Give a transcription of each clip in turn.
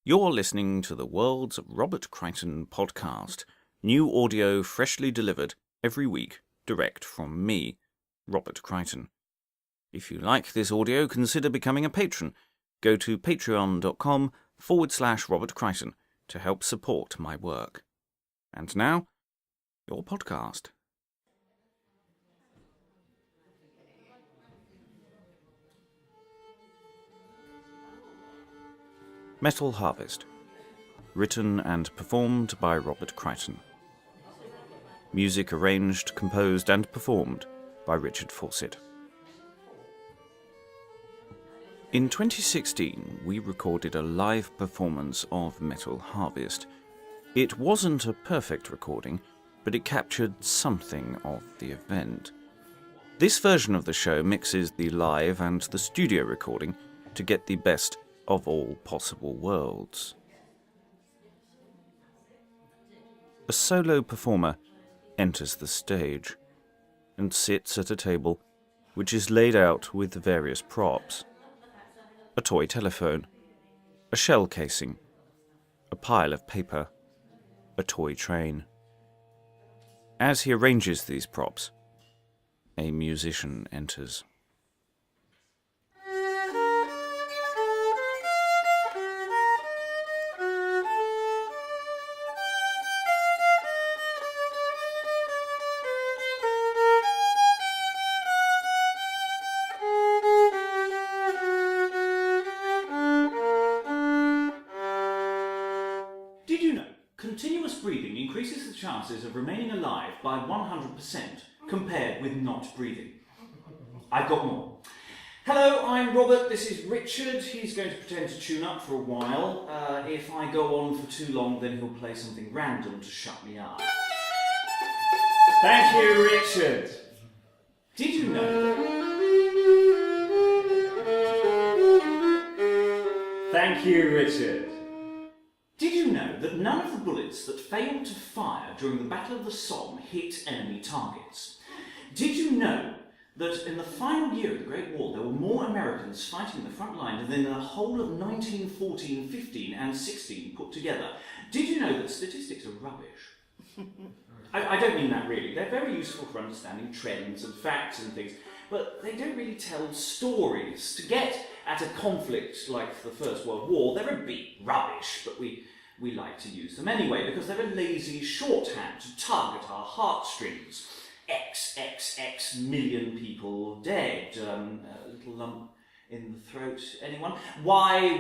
You're listening to the world's Robert Crighton podcast. New audio freshly delivered every week, direct from me, Robert Crighton. If you like this audio, consider becoming a patron. Go to patreon.com/Robert Crighton to help support my work. And now, your podcast. Metal Harvest. Written and performed by Robert Crighton. Music arranged, composed and performed by Richard Fawcett. In 2016, we recorded a live performance of Metal Harvest. It wasn't a perfect recording, but it captured something of the event. This version of the show mixes the live and the studio recording to get the best of all possible worlds. A solo performer enters the stage and sits at a table which is laid out with various props. A toy telephone, a shell casing, a pile of paper, a toy train. As he arranges these props, a musician enters. Did you know continuous breathing increases the chances of remaining alive by 100% compared with not breathing? I've got more. Hello, I'm Robert, this is Richard. He's going to pretend to tune up for a while. If I go on for too long, then he'll play something random to shut me up. Thank you, Richard. Did you know? Thank you, Richard. Did you know that none of the bullets that failed to fire during the Battle of the Somme hit enemy targets? Did you know that in the final year of the Great War there were more Americans fighting in the front line than in the whole of 1914, 15 and 16 put together? Did you know that statistics are rubbish? I don't mean that really. They're very useful for understanding trends and facts and things, but they don't really tell stories. To get at a conflict like the First World War, they're a bit rubbish, but we like to use them anyway because they're a lazy shorthand to target our heartstrings. XXX million people dead. A little lump in the throat. Anyone? Why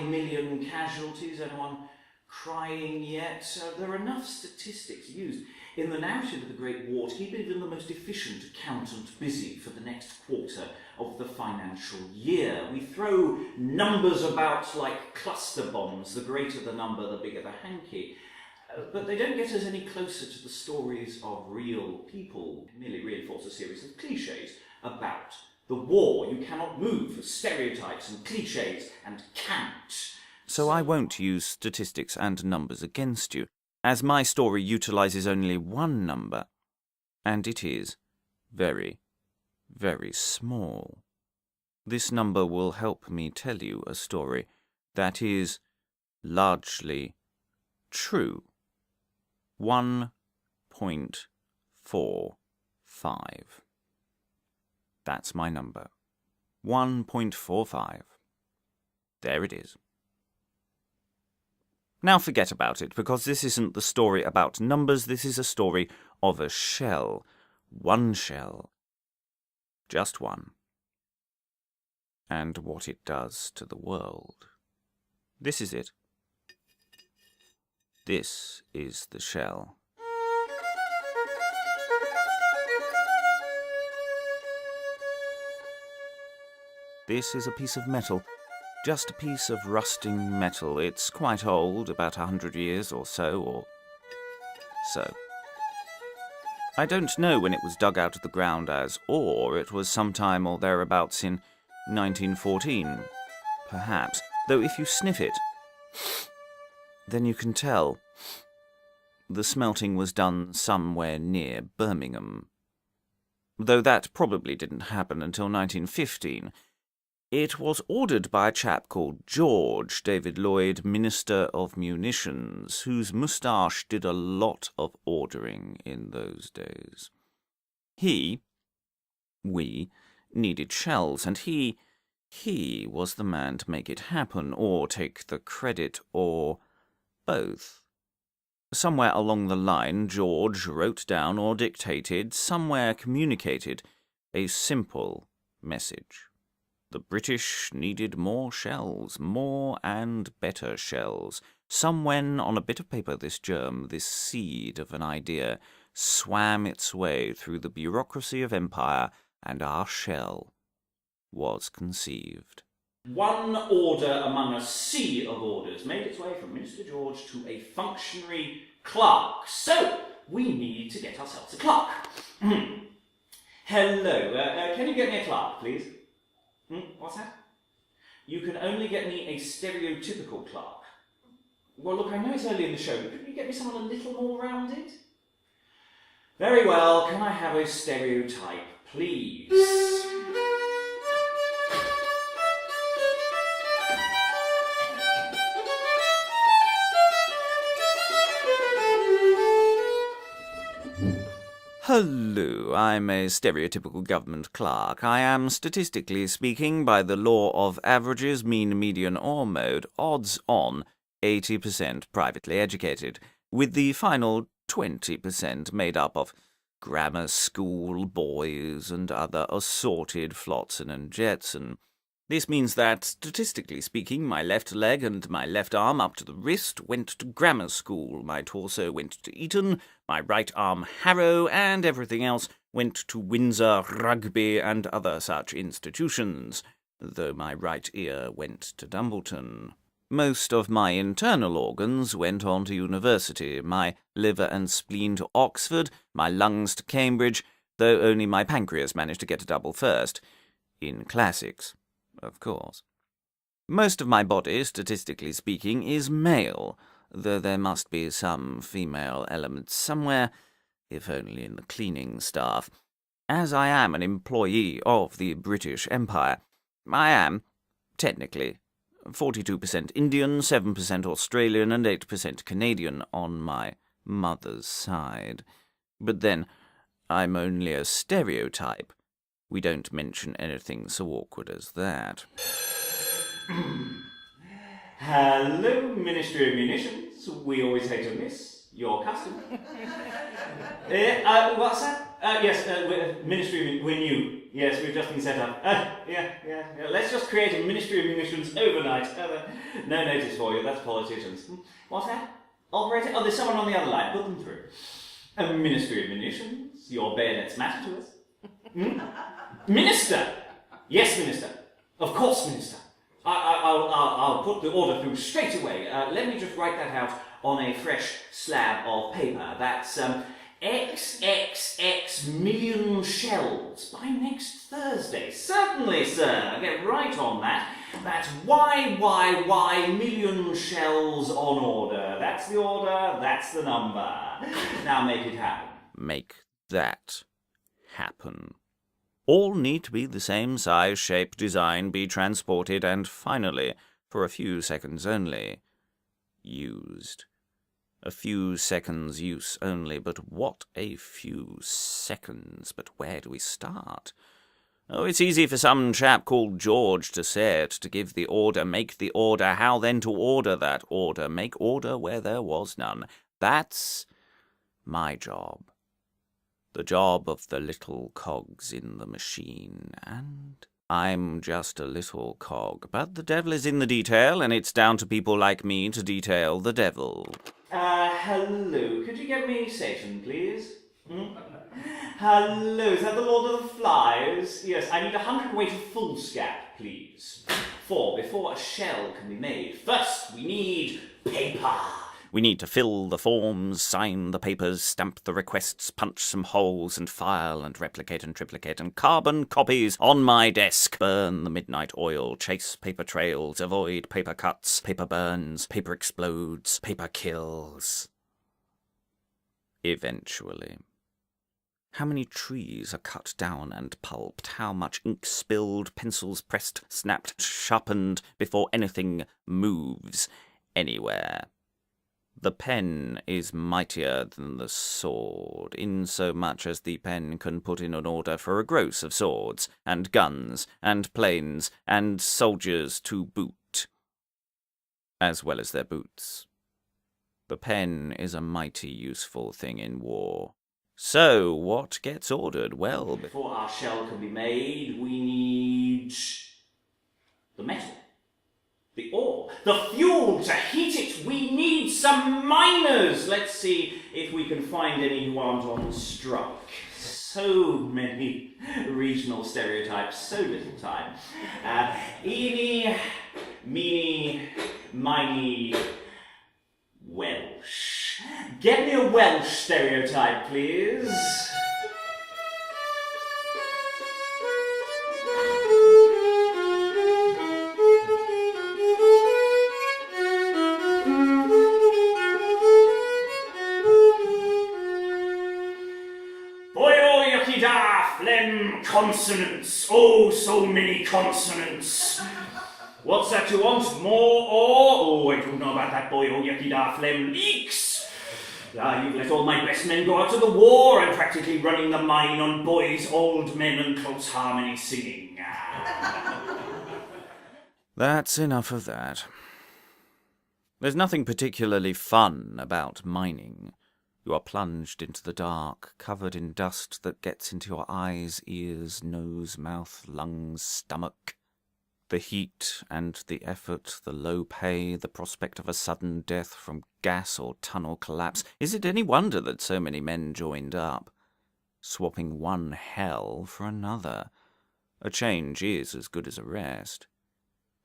million casualties? Anyone crying yet? There are enough statistics used in the narrative of the Great War to keep even the most efficient accountant busy for the next quarter of the financial year. We throw numbers about like cluster bombs. The greater the number, the bigger the hanky. But they don't get us any closer to the stories of real people. They merely reinforce a series of cliches about the war. You cannot move for stereotypes and cliches and cant. So I won't use statistics and numbers against you, as my story utilises only one number, and it is very, very small. This number will help me tell you a story that is largely true. 1.45. That's my number. 1.45. There it is. Now forget about it, because this isn't the story about numbers, this is a story of a shell. One shell. Just one. And what it does to the world. This is it. This is the shell. This is a piece of metal. Just a piece of rusting metal. It's quite old, about 100 years or so. I don't know when it was dug out of the ground as ore. It was sometime or thereabouts in 1914, perhaps. Though if you sniff it, then you can tell. The smelting was done somewhere near Birmingham. Though that probably didn't happen until 1915. It was ordered by a chap called George David Lloyd, Minister of Munitions, whose moustache did a lot of ordering in those days. We needed shells, and he was the man to make it happen, or take the credit, or both. Somewhere along the line, George wrote down or dictated, somewhere communicated, a simple message. The British needed more shells, more and better shells. Somewhen on a bit of paper this germ, this seed of an idea, swam its way through the bureaucracy of empire, and our shell was conceived. One order among a sea of orders made its way from Minister George to a functionary clerk. So, we need to get ourselves a clerk. Hello, can you get me a clerk, please? What's that? You can only get me a stereotypical clerk. Well, look, I know it's early in the show, but couldn't you get me someone a little more rounded? Very well, can I have a stereotype, please? Hello, I'm a stereotypical government clerk. I am, statistically speaking, by the law of averages, mean, median, or mode, odds on 80% privately educated, with the final 20% made up of grammar school boys and other assorted flotsam and jetsam. This means that, statistically speaking, my left leg and my left arm up to the wrist went to grammar school, my torso went to Eton, my right arm Harrow, and everything else went to Windsor, Rugby, and other such institutions, though my right ear went to Dumbleton. Most of my internal organs went on to university, my liver and spleen to Oxford, my lungs to Cambridge, though only my pancreas managed to get a double first. In classics, of course. Most of my body, statistically speaking, is male, though there must be some female element somewhere, if only in the cleaning staff. As I am an employee of the British Empire, I am, technically, 42% Indian, 7% Australian, and 8% Canadian on my mother's side. But then, I'm only a stereotype. We don't mention anything so awkward as that. Hello, Ministry of Munitions. We always hate to miss your custom. What's that? Yes, Ministry of we're new. Yes, we've just been set up. Yeah. Let's just create a Ministry of Munitions overnight. No notice for you, that's politicians. What's that? Operator? Oh, there's someone on the other line. Put them through. Ministry of Munitions, your bayonets matter to us. Minister! Yes, Minister. Of course, Minister. I'll put the order through straight away. Let me just write that out on a fresh slab of paper. That's XXX million shells by next Thursday. Certainly, sir. Get right on that. That's Y million shells on order. That's the order, that's the number. Now make it happen. Make that happen. All need to be the same size, shape, design, be transported, and finally, for a few seconds only, used. A few seconds use only, but what a few seconds. But where do we start? Oh, it's easy for some chap called George to say it, to give the order, make the order, how then to order that order, make order where there was none. That's my job. The job of the little cogs in the machine, and I'm just a little cog. But the devil is in the detail, and it's down to people like me to detail the devil. Hello. Could you get me Satan, please? Hello, is that the Lord of the Flies? Yes, I need 100 weight of foolscap, please. For before a shell can be made, first we need paper. We need to fill the forms, sign the papers, stamp the requests, punch some holes, and file and replicate and triplicate, and carbon copies on my desk. Burn the midnight oil, chase paper trails, avoid paper cuts, paper burns, paper explodes, paper kills. Eventually. How many trees are cut down and pulped, how much ink spilled, pencils pressed, snapped, sharpened, before anything moves anywhere. The pen is mightier than the sword, insomuch as the pen can put in an order for a gross of swords, and guns, and planes, and soldiers to boot, as well as their boots. The pen is a mighty useful thing in war. So, what gets ordered? Well, before our shell can be made, we need the metal, the ore, the fuel to heat it. We need some miners. Let's see if we can find any who aren't on strike. So many regional stereotypes, so little time. Eeny, meeny, miny, Welsh. Get me a Welsh stereotype, please. Phlegm, consonants. Oh, so many consonants. What's that you want? More ore? Oh, I don't know about that, boy. Oh, yakida phlegm leaks. You've let all my best men go out to the war. I'm practically running the mine on boys, old men, and close harmony singing. That's enough of that. There's nothing particularly fun about mining. You are plunged into the dark, covered in dust that gets into your eyes, ears, nose, mouth, lungs, stomach. The heat and the effort, the low pay, the prospect of a sudden death from gas or tunnel collapse. Is it any wonder that so many men joined up, swapping one hell for another? A change is as good as a rest.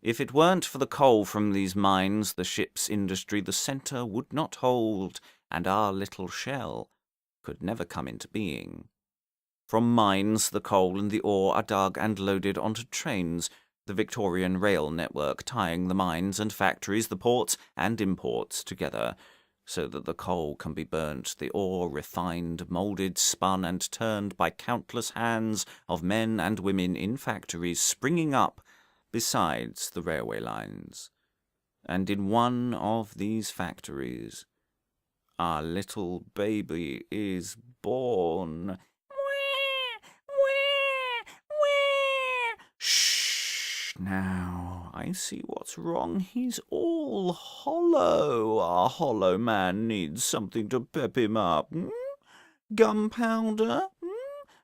If it weren't for the coal from these mines, the ship's industry, the centre would not hold, and our little shell could never come into being. From mines, the coal and the ore are dug and loaded onto trains, the Victorian rail network tying the mines and factories, the ports and imports together, so that the coal can be burnt, the ore refined, moulded, spun and turned by countless hands of men and women in factories springing up besides the railway lines. And in one of these factories, our little baby is born. Shh! Now, I see what's wrong. He's all hollow. Our hollow man needs something to pep him up. Gunpowder?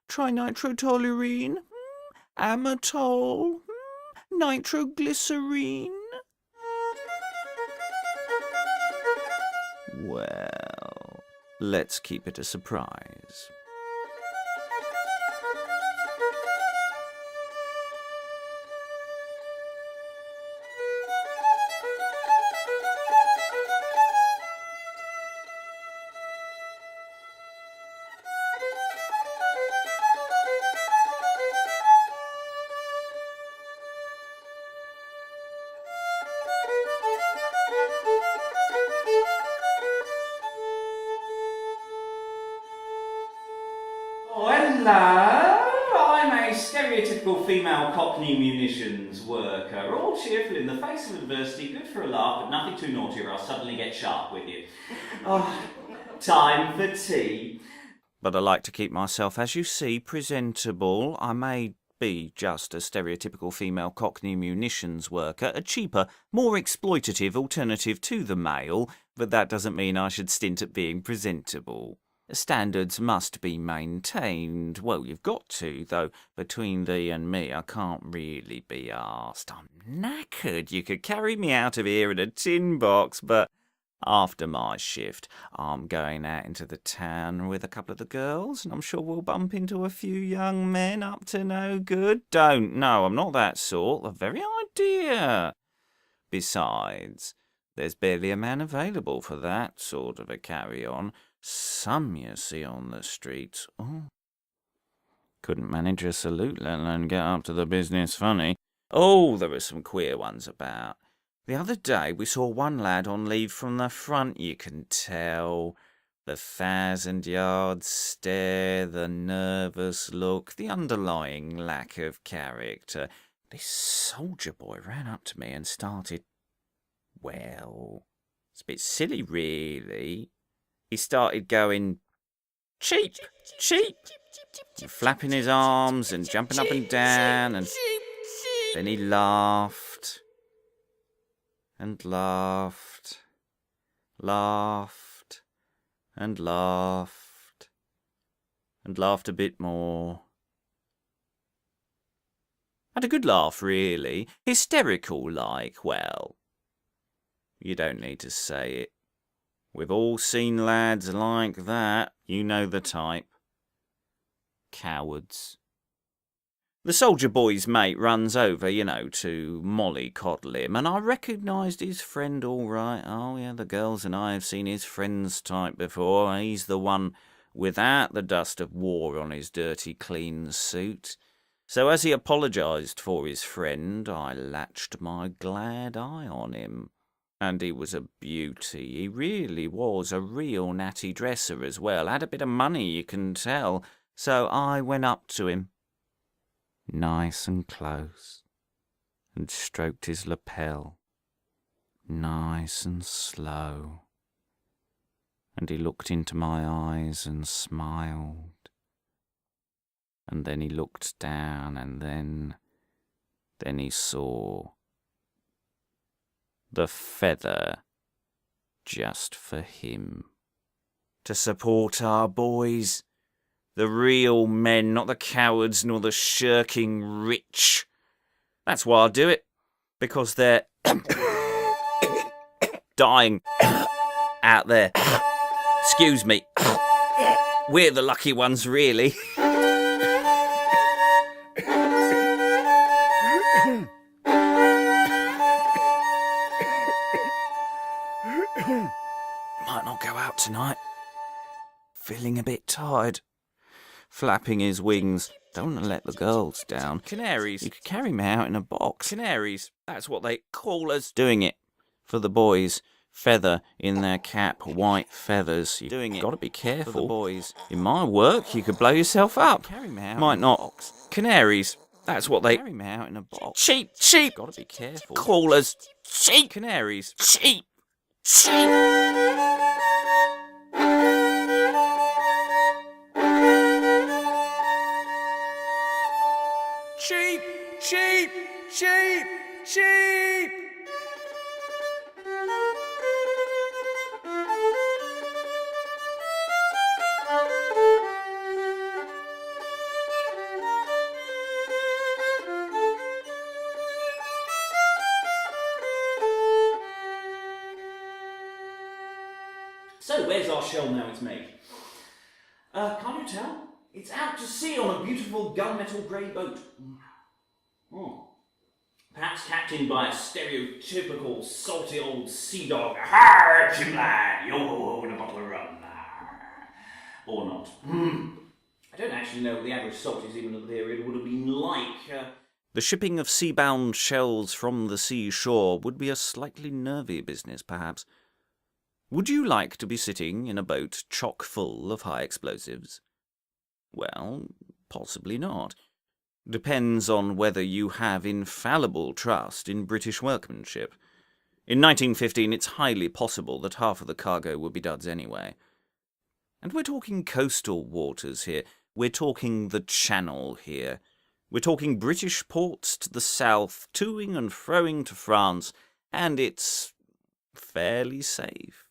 Trinitrotoluene? Amatol? Nitroglycerine? Well, let's keep it a surprise. Hello, I'm a stereotypical female Cockney munitions worker, all cheerful in the face of adversity, good for a laugh, but nothing too naughty or I'll suddenly get sharp with you. Oh, time for tea. But I like to keep myself, as you see, presentable. I may be just a stereotypical female Cockney munitions worker, a cheaper, more exploitative alternative to the male, but that doesn't mean I should stint at being presentable. Standards must be maintained. Well, you've got to, though. Between thee and me, I can't really be arsed. I'm knackered. You could carry me out of here in a tin box, but after my shift, I'm going out into the town with a couple of the girls, and I'm sure we'll bump into a few young men up to no good. Don't. No, I'm not that sort. The very idea. Besides, there's barely a man available for that sort of a carry-on. Some you see on the streets. Oh, couldn't manage a salute, let alone get up to the business funny. Oh, there are some queer ones about. The other day we saw one lad on leave from the front, you can tell. The 1,000-yard stare, the nervous look, the underlying lack of character. This soldier boy ran up to me and started, well, it's a bit silly, really. He started going, cheap, cheap, and flapping his arms and jumping up and down, and then he laughed and laughed, laughed and laughed and laughed a bit more. Had a good laugh, really. Hysterical like, well, you don't need to say it. We've all seen lads like that. You know the type. Cowards. The soldier boy's mate runs over, to mollycoddle him, and I recognised his friend all right. Oh, yeah, the girls and I have seen his friend's type before. He's the one without the dust of war on his dirty, clean suit. So as he apologised for his friend, I latched my glad eye on him. And he was a beauty. He really was a real natty dresser as well. Had a bit of money, you can tell. So I went up to him, nice and close, and stroked his lapel, nice and slow. And he looked into my eyes and smiled. And then he looked down, and then he saw the feather just for him. To support our boys, the real men, not the cowards nor the shirking rich. That's why I do it, because they're dying out there. Excuse me. We're the lucky ones, really. Might not go out tonight. Feeling a bit tired. Flapping his wings. Don't want to let the girls down. Canaries. You could carry me out in a box. Canaries. That's what they call us. Doing it for the boys. Feather in their cap. White feathers. You're doing it. Got to be careful. For the boys. In my work, you could blow yourself up. Carry me out. Might not. Box. Canaries. That's what they... Carry me out in a box. Sheep. Sheep. Got to be careful. Call us sheep. Canaries. Sheep. Sheep. Sheep, sheep, sheep, sheep. So, where's our shell now it's made? Can't you tell? It's out to sea on a beautiful gunmetal grey boat. Perhaps captained by a stereotypical salty old sea dog. Arr, Jim lad, yo, and a bottle of rum. Or not. I don't actually know what the average salties even of the period would have been like. The shipping of sea-bound shells from the seashore would be a slightly nervy business, perhaps. Would you like to be sitting in a boat chock full of high explosives? Well, possibly not. Depends on whether you have infallible trust in British workmanship. In 1915, it's highly possible that half of the cargo would be duds anyway. And we're talking coastal waters here. We're talking the Channel here. We're talking British ports to the south, toing and froing to France, and it's fairly safe.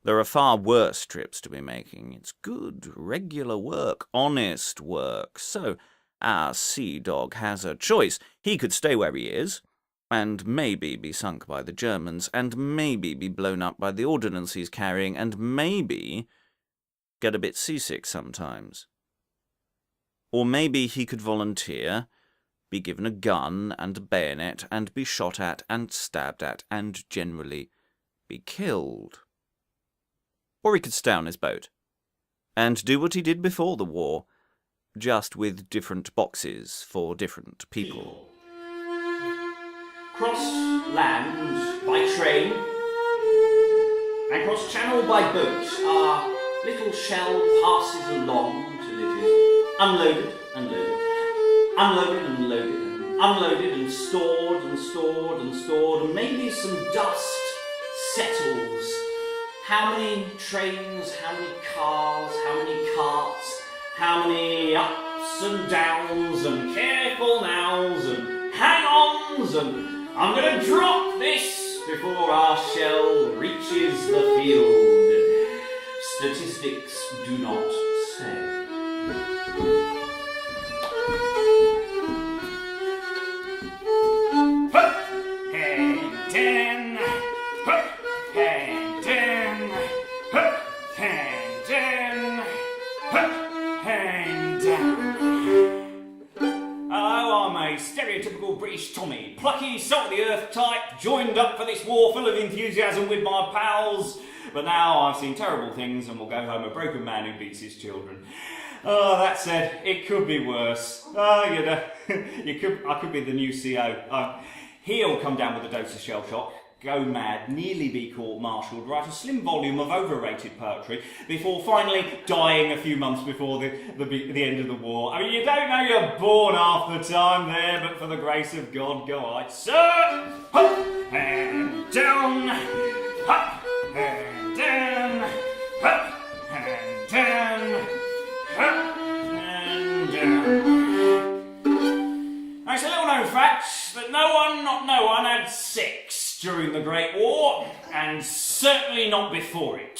There are far worse trips to be making. It's good, regular work, honest work. So our sea dog has a choice. He could stay where he is, and maybe be sunk by the Germans, and maybe be blown up by the ordnance he's carrying, and maybe get a bit seasick sometimes. Or maybe he could volunteer, be given a gun and a bayonet, and be shot at and stabbed at, and generally be killed. Or he could stay on his boat and do what he did before the war, just with different boxes for different people. Cross land by train and cross across channel by boat, our little shell passes along till it is unloaded and loaded, unloaded and loaded, and unloaded and stored and stored and stored, and maybe some dust settles. How many trains, how many cars, how many carts, how many ups and downs and careful nows and hang-ons, and I'm going to drop this before our shell reaches the field. Statistics do not say. Stereotypical British Tommy, plucky, salt-of-the-earth type, joined up for this war full of enthusiasm with my pals, but now I've seen terrible things and will go home a broken man who beats his children. Oh, that said, it could be worse. You know, I could be the new CO. He'll come down with a dose of shell shock, go mad, nearly be court-martialed, write a slim volume of overrated poetry before finally dying a few months before the end of the war. I mean, you don't know you're born half the time there, but for the grace of God, go on. Sir! Up and down! Up and down! Up and down! Up and down! Now, it's a little-known fact that not no one had sex during the Great War, and certainly not before it.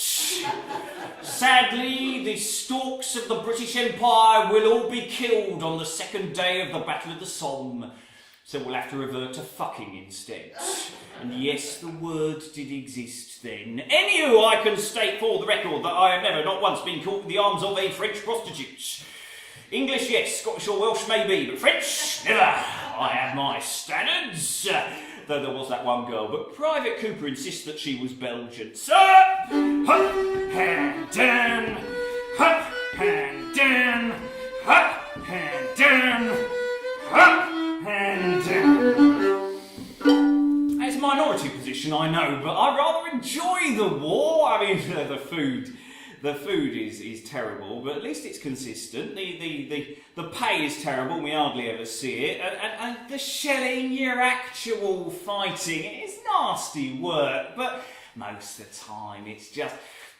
Sadly, the stalks of the British Empire will all be killed on the second day of the Battle of the Somme, so we'll have to revert to fucking instead. And yes, the word did exist then. Anywho, I can state for the record that I have never, not once, been caught in the arms of a French prostitute. English, yes, Scottish or Welsh, maybe, but French, never. I have my standards. Though there was that one girl, but Private Cooper insists that she was Belgian. So, up and down, up and down, up and down, up and down. It's a minority position, I know, but I rather enjoy the war. I mean, the food is terrible, but at least it's consistent. The pay is terrible, we hardly ever see it. And the shelling, your actual fighting, it's nasty work, but most of the time it's just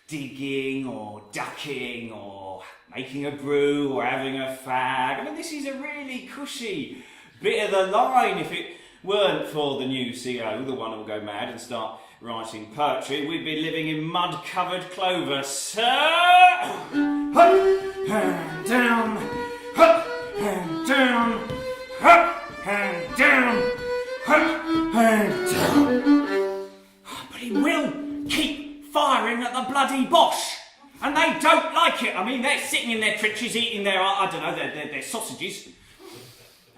digging or ducking or making a brew or having a fag. I mean, this is a really cushy bit of the line. If it weren't for the new CO, the one who'll go mad and start writing poetry, we'd be living in mud-covered clover. So, up and down, up and down, up and down, up and down. But he will keep firing at the bloody Bosch, and they don't like it. I mean, they're sitting in their trenches eating their, I don't know, their sausages.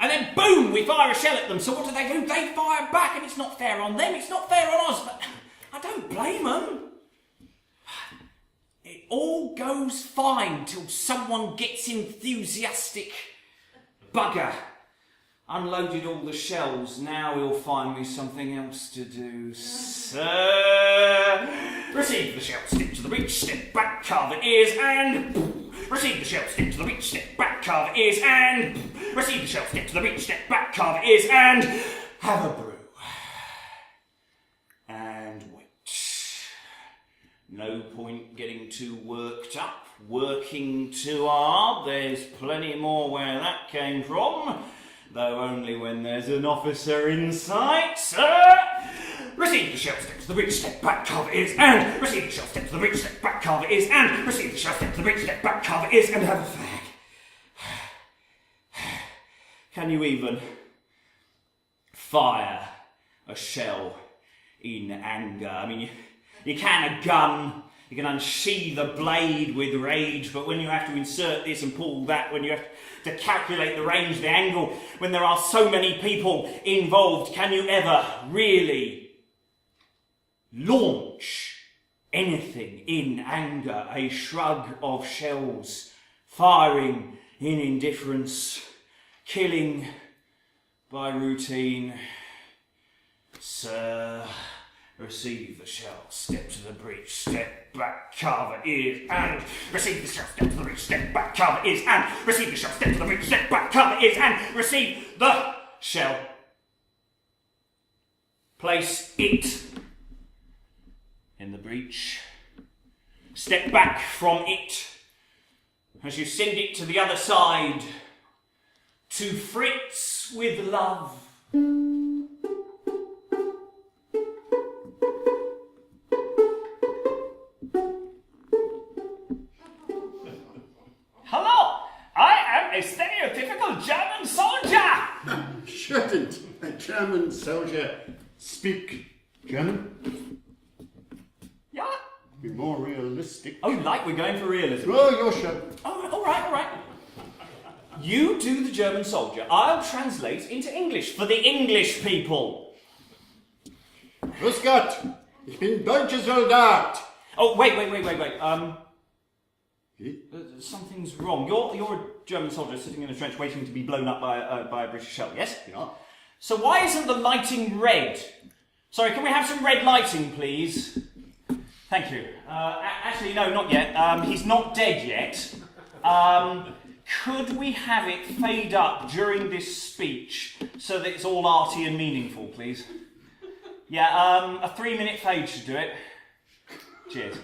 And then boom, we fire a shell at them. So what do? They fire back, and it's not fair on them, it's not fair on us, but I don't blame them. It all goes fine till someone gets enthusiastic. Bugger. Unloaded all the shells, now he'll find me something else to do. Sir, receive the shell, step to the breech, step back, carve the ears, and receive the shell, step to the breech, step back, carve the ears, and receive the shell, step to the breech, step back, carve the ears, and have a brew. And wait. No point getting too worked up, working too hard. There's plenty more where that came from. Though only when there's an officer in sight, sir. Receive the shell, step to the breech, step back, carve ears, and receive the shell, step to the breech, step back, carve ears, and receive the shell, step to the breech, step back, carve ears, and have a fag. Can you even fire a shell in anger? I mean, you can a gun, you can unsheathe a blade with rage, but when you have to insert this and pull that, when you have to calculate the range, the angle, when there are so many people involved, can you ever really launch anything in anger? A shrug of shells, firing in indifference, killing by routine. Sir, Receive the shell, step to the breach, step back, cover ears, and receive the shell, step to the breach, step back, cover ears, and receive the shell, step to the breach, step back, cover ears, and receive the shell. Place it in the breach. Step back from it as you send it to the other side. To Fritz with love. Hello, I am a stereotypical German soldier. Shouldn't a German soldier speak German? Yeah. Be more realistic. Oh, like we're going for realism. Oh, your show. Oh, all right. You do the German soldier. I'll translate into English for the English people. Grüß Gott, ich bin deutscher Soldat. Oh, wait. Wie? Something's wrong. You're a German soldier sitting in a trench waiting to be blown up by a British shell, yes? Ja. So why isn't the lighting red? Sorry, can we have some red lighting, please? Thank you. Actually, no, not yet. He's not dead yet. Could we have it fade up during this speech so that it's all arty and meaningful, please? Yeah, a 3-minute fade should do it. Cheers.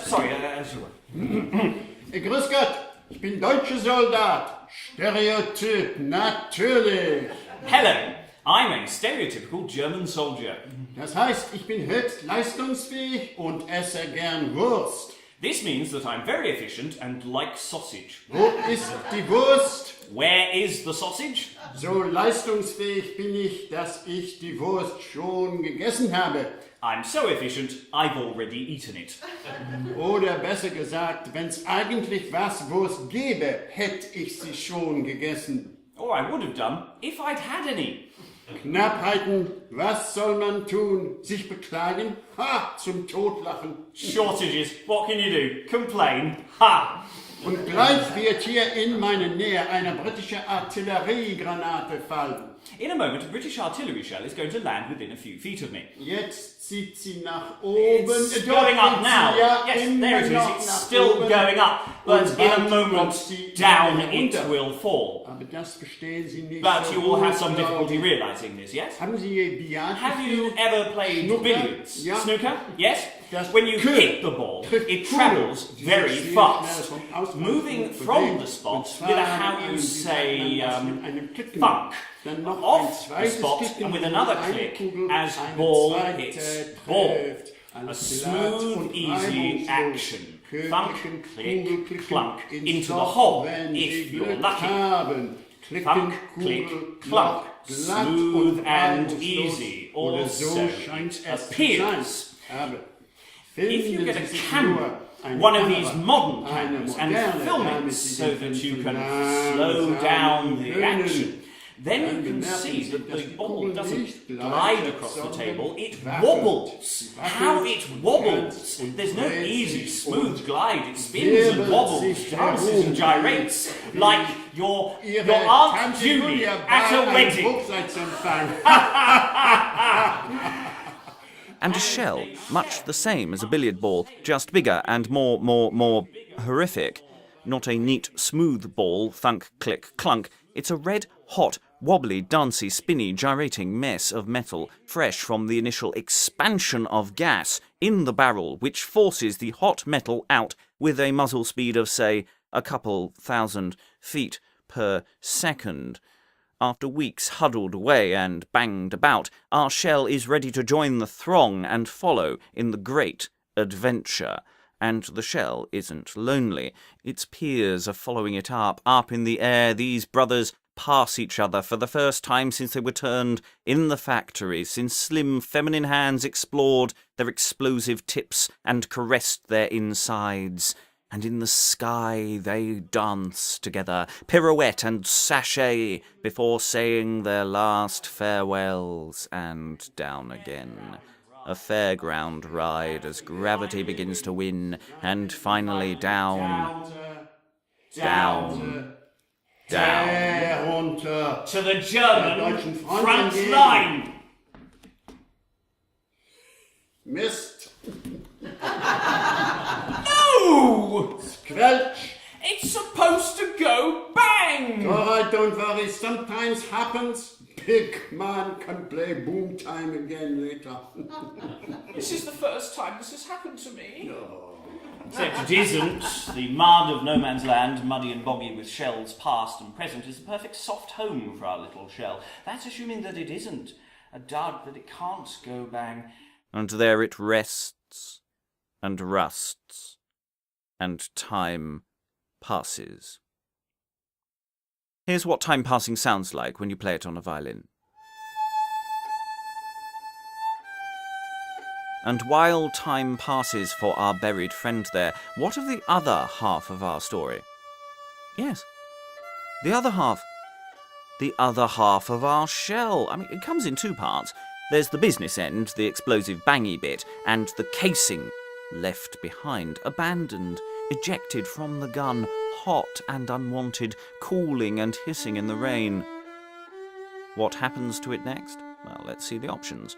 Sorry, as you were. Grüß Gott, ich bin deutscher Soldat. Stereotyp, natürlich. Hello, I'm a stereotypical German soldier. Das heißt, ich bin höchst leistungsfähig und esse gern Wurst. This means that I'm very efficient and like sausage. Wo ist die Wurst? Where is the sausage? So leistungsfähig bin ich, dass ich die Wurst schon gegessen habe. I'm so efficient, I've already eaten it. Oder besser gesagt, wenn's eigentlich was Wurst gäbe, hätte ich sie schon gegessen. Or I would have done if I'd had any. Knappheiten, was soll man tun? Sich beklagen? Ha, zum Totlachen. Shortages, what can you do? Complain? Ha! Und gleich wird hier in meine Nähe eine britische Artilleriegranate fallen. In a moment, a British artillery shell is going to land within a few feet of me. Jetzt zieht sie nach oben. It's going up now. Ja, Yes, there it is. noch It's nach still oben. going up. But Und in a bald moment, kommt sie down wieder it runter. will fall. Aber das verstehen Sie nicht But so you will have gut, some glaub difficulty ich. realizing this, yes? Haben Sie je Billard Have you gespielt? ever played Snooker? billiards? Ja. Snooker? Yes? Das When you Kugel hit the ball, trifft it Kugel. travels Sie very sich sehr fast, schnell vom Ausgang moving bewegt. from the spot Und zwar with a, how you an say, mit einem Klicken. funk, Dann noch ein off the zweites spot Klicken, and with wo another eine click Kugel as eine ball zweite hits ball. trifft. A Alles glatt smooth, und easy reibungslos. action. Funk, Klicken, click, Kugel, klicken clunk ins into the Loch, hole wenn if Sie you're Glück lucky. haben. Klicken, Funk, click, Kugel, clunk, glatt smooth und and reibungslos. easy. Oder so Also scheint it es zu appears. sein. Aber If you finden get a Sie sich camera, nur eine one of Kamera, these modern eine cameras, and moderne, film it damit Sie so den that you Film can langsam slow down the können, action, then you dann can bemerken see Sie, that dass the die ball Kugel doesn't nicht glide gleitet, across the sondern table, it wackelt. wobbles. How it wobbles! und There's no dreht easy, sich smooth und glide. It spins and wirbelt wobbles, sich dances and herum. gyrates, like your Ihre Aunt Tante Julie Julia at bei a einem wedding. Hochzeitsempfang. And a shell, much the same as a billiard ball, just bigger and more horrific. Not a neat, smooth ball, thunk, click, clunk. It's a red, hot, wobbly, dancey, spinny, gyrating mess of metal, fresh from the initial expansion of gas in the barrel, which forces the hot metal out with a muzzle speed of, say, a couple thousand feet per second. After weeks huddled away and banged about, our shell is ready to join the throng and follow in the great adventure. And the shell isn't lonely. Its peers are following it up in the air. These brothers pass each other for the first time since they were turned in the factory, since slim feminine hands explored their explosive tips and caressed their insides. And in the sky they dance together, pirouette and sashay, before saying their last farewells and down again. A fairground ride as gravity begins to win, and finally down. Herunter. To the Der German deutschen Front front entgegen. line. Mist. No! Squelch. It's supposed to go bang! Alright, don't worry. Sometimes happens. Big man can play boom time again later. This is the first time this has happened to me. Except it isn't. The mud of no man's land, muddy and boggy with shells past and present, is the perfect soft home for our little shell. That's assuming that it isn't a dud, that it can't go bang. And there it rests, and rusts, and time passes. Here's what time passing sounds like when you play it on a violin. And while time passes for our buried friend there, what of the other half of our story? Yes, the other half. The other half of our shell. I mean, it comes in two parts. There's the business end, the explosive bangy bit, and the casing, left behind, abandoned, ejected from the gun, hot and unwanted, cooling and hissing in the rain. What happens to it next? Well, let's see the options.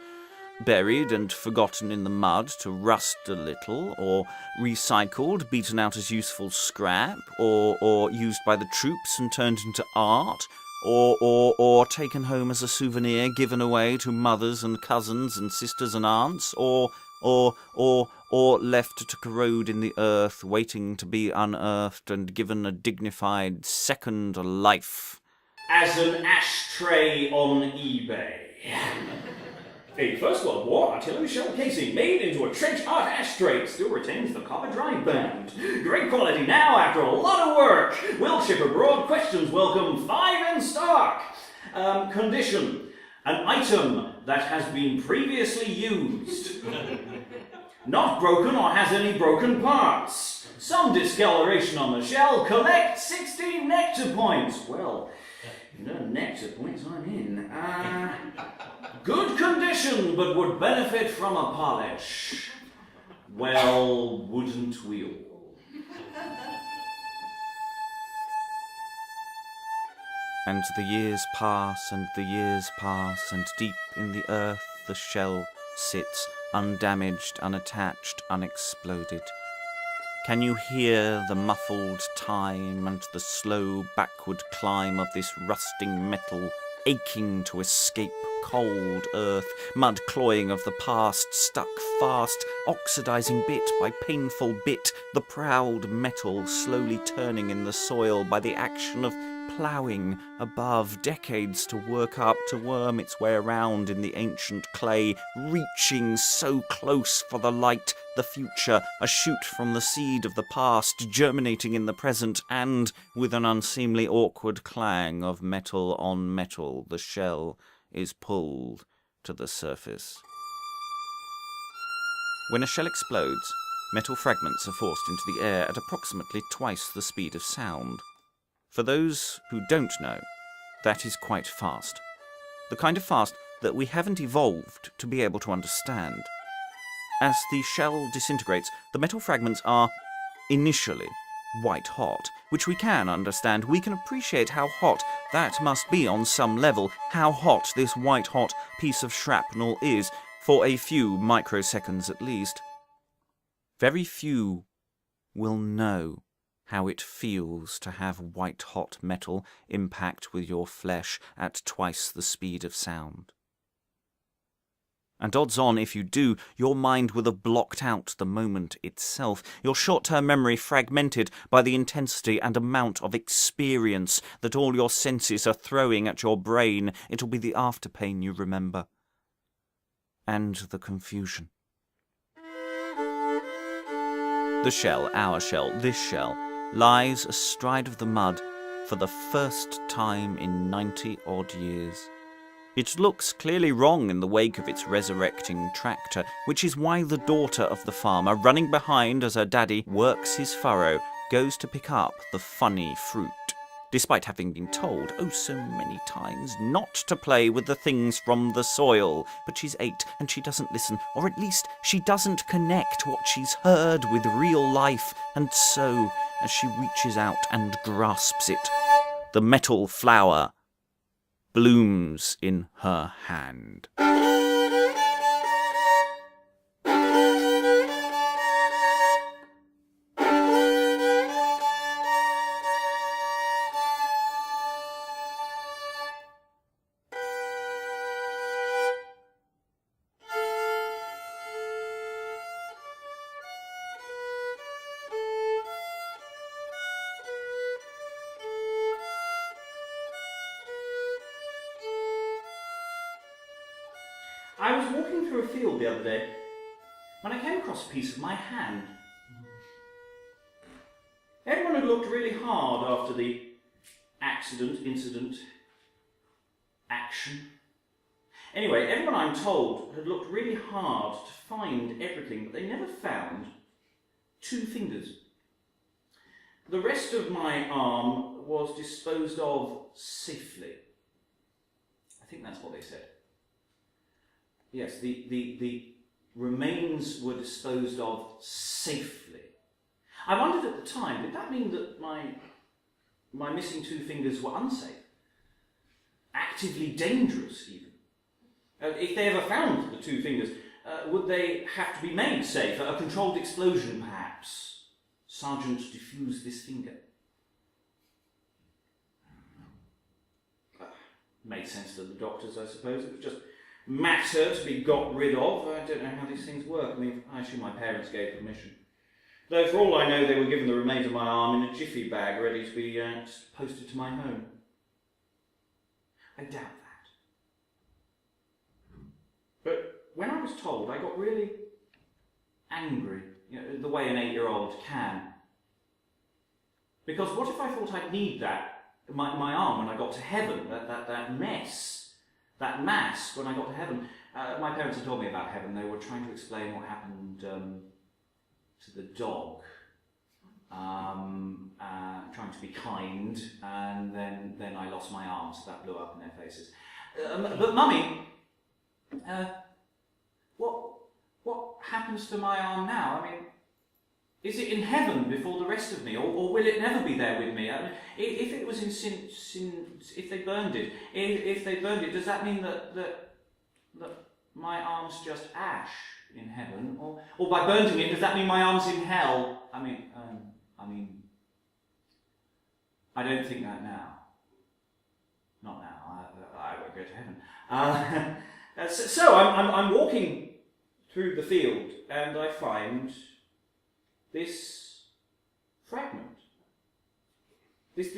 Buried and forgotten in the mud to rust a little, or recycled, beaten out as useful scrap, or used by the troops and turned into art, or taken home as a souvenir, given away to mothers and cousins and sisters and aunts, or left to corrode in the earth, waiting to be unearthed and given a dignified second life. As an ashtray on eBay. A First World War artillery shell casing made into a trench-heart ashtray. It still retains the copper drive band. Great quality now after a lot of work. Will ship abroad. Questions welcome. 5 in stock. Condition. An item that has been previously used. Not broken or has any broken parts. Some discoloration on the shell. Collect 16 nectar points. Well, no nectar points I'm in. Good condition, but would benefit from a polish. Well, wouldn't we all? And the years pass, and the years pass, and deep in the earth the shell sits, undamaged, unattached, unexploded. Can you hear the muffled time and the slow backward climb of this rusting metal, aching to escape cold earth, mud cloying of the past, stuck fast, oxidizing bit by painful bit, the proud metal slowly turning in the soil by the action of ploughing above, decades to work up, to worm its way around in the ancient clay, reaching so close for the light, the future, a shoot from the seed of the past, germinating in the present, and, with an unseemly awkward clang of metal on metal, the shell is pulled to the surface. When a shell explodes, metal fragments are forced into the air at approximately twice the speed of sound. For those who don't know, that is quite fast. The kind of fast that we haven't evolved to be able to understand. As the shell disintegrates, the metal fragments are, initially, white hot, which we can understand. We can appreciate how hot that must be on some level, how hot this white hot piece of shrapnel is, for a few microseconds at least. Very few will know how it feels to have white-hot metal impact with your flesh at twice the speed of sound. And odds on, if you do, your mind will have blocked out the moment itself, your short-term memory fragmented by the intensity and amount of experience that all your senses are throwing at your brain. It'll be the afterpain you remember. And the confusion. The shell, our shell, this shell, lies astride of the mud for the first time in 90-odd years. It looks clearly wrong in the wake of its resurrecting tractor, which is why the daughter of the farmer, running behind as her daddy works his furrow, goes to pick up the funny fruit, despite having been told, oh so many times, not to play with the things from the soil. But she's 8 and she doesn't listen, or at least she doesn't connect what she's heard with real life, and so, as she reaches out and grasps it, the metal flower blooms in her hand. I was walking through a field the other day when I came across a piece of my hand. Everyone had looked really hard after the incident, action. Anyway, everyone, I'm told, had looked really hard to find everything, but they never found 2 fingers. The rest of my arm was disposed of safely. I think that's what they said. Yes, the remains were disposed of safely. I wondered at the time, did that mean that my missing 2 fingers were unsafe? Actively dangerous, even? If they ever found the 2 fingers, would they have to be made safe? A controlled explosion, perhaps? Sergeant, defuse this finger. Made sense to the doctors, I suppose. It was just matter to be got rid of. I don't know how these things work. I mean, I assume my parents gave permission. Though for all I know, they were given the remains of my arm in a jiffy bag ready to be posted to my home. I doubt that. But when I was told, I got really angry, the way an 8-year-old can. Because what if I thought I'd need my arm when I got to heaven, that mass when I got to heaven? My parents had told me about heaven. They were trying to explain what happened to the dog, trying to be kind, and then I lost my arm, so that blew up in their faces. But Mummy, what happens to my arm now? I mean, is it in heaven before the rest of me, or will it never be there with me? I mean, if it was in sin, if they burned it, does that mean that my arm's just ash in heaven, or by burning it, does that mean my arm's in hell? I mean, I don't think that now. Not now. I won't go to heaven. So I'm walking through the field, and I find this fragment, this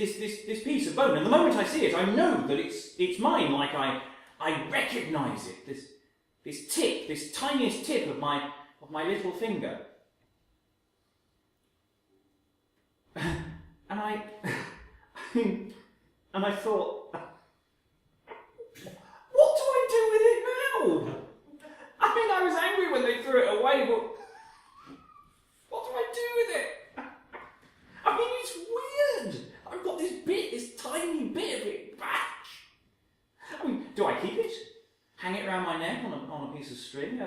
piece of bone, and the moment I see it, I know that it's mine. Like I recognise it. This tip, this tiniest tip of my little finger, and I thought, what do I do with it now? I mean, I was angry when they threw it away, but what do I do with it? I mean, it's weird. I've got this tiny bit of it back. I mean, do I keep it? Hang it around my neck on a piece of string?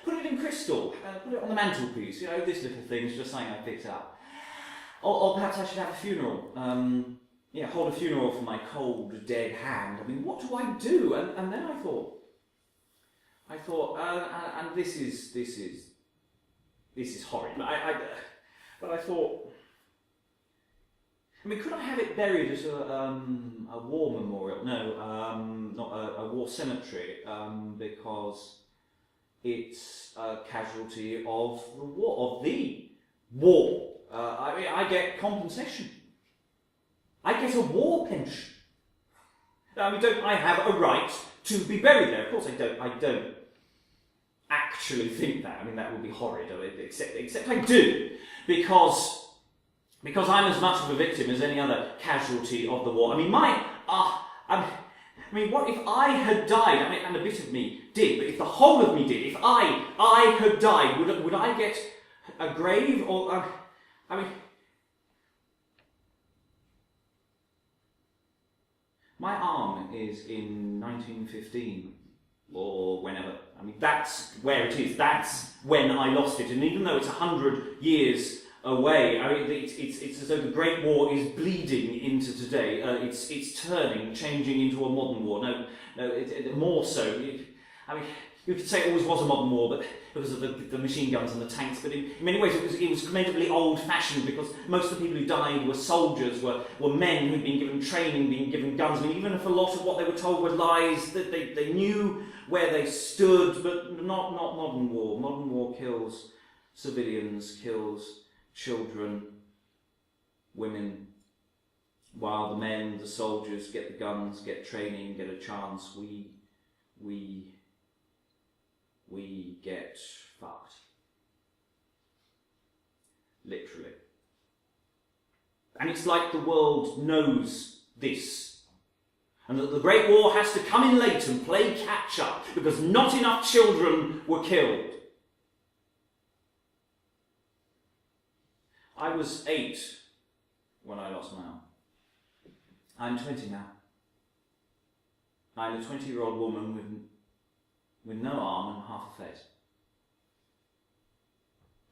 Put it in crystal? Put it on the mantelpiece? This little thing's just something I picked up. Or perhaps I should have a funeral. Hold a funeral for my cold, dead hand. I mean, what do I do? And then I thought, and this is horrid. But I thought, I mean, could I have it buried at a war memorial? No, not a war cemetery, because it's a casualty of the war. I get compensation. I get a war pension. I mean, don't I have a right to be buried there? Of course I don't actually think that. I mean, that would be horrid. Except I do, because I'm as much of a victim as any other casualty of the war. I mean, what if I had died? I mean, and a bit of me did, but if the whole of me did, if I had died, would I get a grave? Or I mean, my arm is in 1915 or whenever. I mean, that's where it is. That's when I lost it, and even though it's 100 years away, I mean, it's as though the Great War is bleeding into today. It's changing into a modern war. No, more so. I mean, you could say it always was a modern war, but because of the machine guns and the tanks. But in many ways, it was commendably old-fashioned, because most of the people who died were soldiers, were men who'd been given training, been given guns. I mean, even if a lot of what they were told were lies, that they knew where they stood, but not modern war. Modern war kills civilians, kills children, women, while the men, the soldiers, get the guns, get training, get a chance. We we get fucked. Literally. And it's like the world knows this. And that the Great War has to come in late and play catch up because not enough children were killed. I was 8 when I lost my arm. I'm 20 now. I'm a 20-year-old woman with no arm and half a face.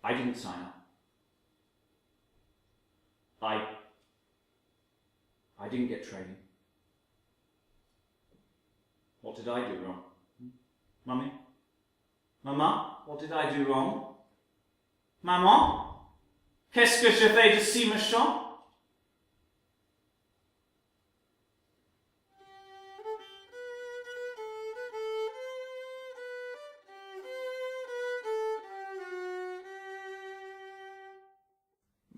I didn't sign up. I didn't get training. What did I do wrong? Mummy? Maman? What did I do wrong? Maman? Qu'est-ce que je fais de si méchant?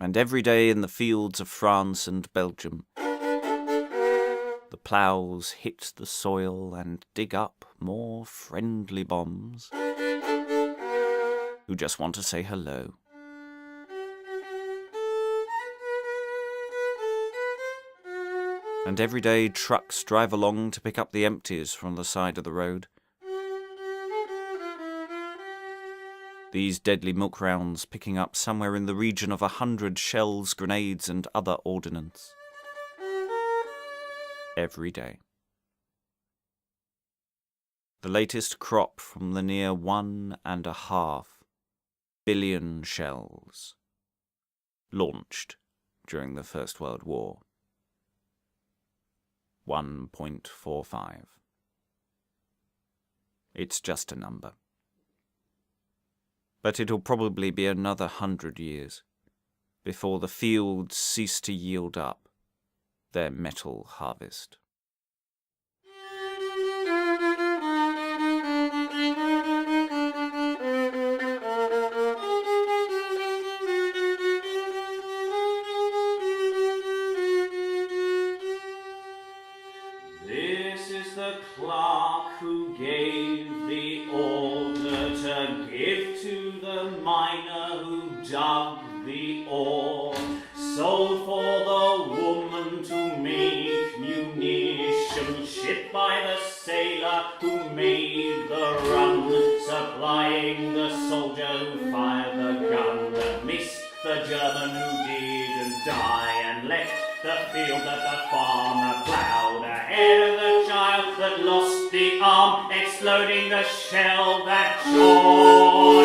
And every day in the fields of France and Belgium, the ploughs hit the soil and dig up more friendly bombs who just want to say hello. And every day trucks drive along to pick up the empties from the side of the road. These deadly milk rounds picking up somewhere in the region of 100 shells, grenades and other ordnance. Every day. The latest crop from the near 1.5 billion shells launched during the First World War. 1.45. It's just a number. But it'll probably be another 100 years before the fields cease to yield up their metal harvest. This is the clerk who gave the order to give to the miner who dug the ore. Sold for the woman to make munition, shipped by the sailor who made the run, supplying the soldier who fired the gun that missed the German who didn't die and left the field that the farmer ploughed ahead of the child that lost the arm, exploding the shell that joy.